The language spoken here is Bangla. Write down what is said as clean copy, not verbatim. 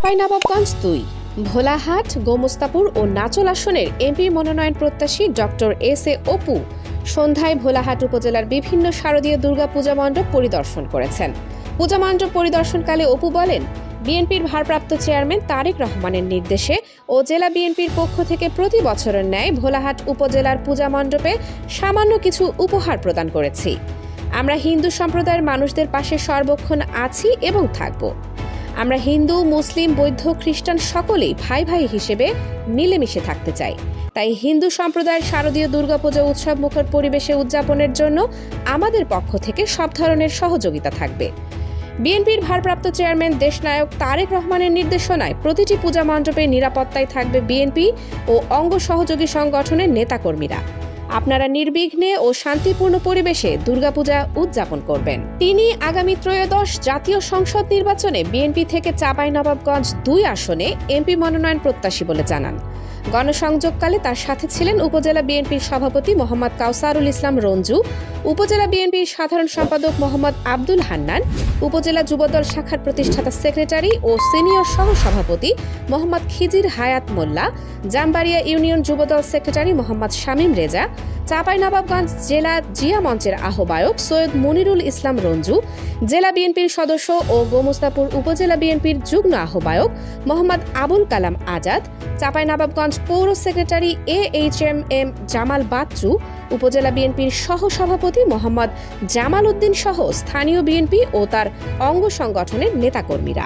চাঁপাইনবাবগঞ্জ ২ ভোলাহাট, গোমস্তাপুর ও নাচল আসনের এমপি মনোনয়ন প্রত্যাশী ডক্টর এস.এ. অপু সন্ধ্যায় ভোলাহাট উপজেলার বিভিন্ন শারদীয় দুর্গা পূজা মণ্ডপ পরিদর্শন করেছেন। পূজা মণ্ডপ পরিদর্শনকালে অপু বলেন, বিএনপির ভারপ্রাপ্ত চেয়ারম্যান তারেক রহমানের নির্দেশে ও জেলা বিএনপির পক্ষ থেকে প্রতি বছরের ন্যায় ভোলাহাট উপজেলার পূজা মণ্ডপে সামান্য কিছু উপহার প্রদান করেছি। আমরা হিন্দু সম্প্রদায়ের মানুষদের পাশে সর্বক্ষণ আছি এবং থাকব। আমরা হিন্দু, মুসলিম, বৌদ্ধ, খ্রিস্টান সকলেই ভাই ভাই হিসেবে মিলেমিশে থাকতে চাই। তাই হিন্দু সম্প্রদায়ের শারদীয় দুর্গাপূজা উৎসব মুখর পরিবেশে উদযাপনের জন্য আমাদের পক্ষ থেকে সব ধরনের সহযোগিতা থাকবে। বিএনপির ভারপ্রাপ্ত চেয়ারম্যান দেশনায়ক তারেক রহমানের নির্দেশনায় প্রতিটি পূজা মণ্ডপে নিরাপত্তায় থাকবে বিএনপি ও অঙ্গ সহযোগী সংগঠনের নেতাকর্মীরা। আপনারা নির্বিঘ্নে ও শান্তিপূর্ণ পরিবেশে দুর্গাপূজা উদযাপন করবেন। তিনি আগামী ত্রয়োদশ জাতীয় সংসদ নির্বাচনে বিএনপি থেকে চাঁপাইনবাবগঞ্জ ২ আসনে এমপি মনোনয়ন প্রত্যাশী বলে জানান। গণসংযোগকালে তার সাথে ছিলেন উপজেলা বিএনপির সভাপতি মোহাম্মদ কাউসারুল ইসলাম রঞ্জু, উপজেলা বিএনপির সাধারণ সম্পাদক মোহাম্মদ আব্দুল হান্নান, উপজেলা যুবদল শাখার প্রতিষ্ঠাতা সেক্রেটারি ও সিনিয়র সহসভাপতি মোহাম্মদ খিজির হায়াত মোল্লা, জামবাড়িয়া ইউনিয়ন যুবদল সেক্রেটারি মোহাম্মদ শামীম রেজা, চাঁপাইনবাবগঞ্জ জেলা জিয়া মঞ্চের আহ্বায়ক সৈয়দ মনিরুল ইসলাম রঞ্জু, জেলা বিএনপির সদস্য ও গোমস্তাপুর উপজেলা বিএনপির যুগ্ম আহ্বায়ক মোহাম্মদ আবুল কালাম আজাদ, চাঁপাইনবাবগঞ্জ পৌর সেক্রেটারি এএইচএম জামাল বাচ্চু, উপজেলা বিএনপির সহসভাপতি মোহাম্মদ জামাল উদ্দিন সহ স্থানীয় বিএনপি ও তার অঙ্গ সংগঠনের নেতাকর্মীরা।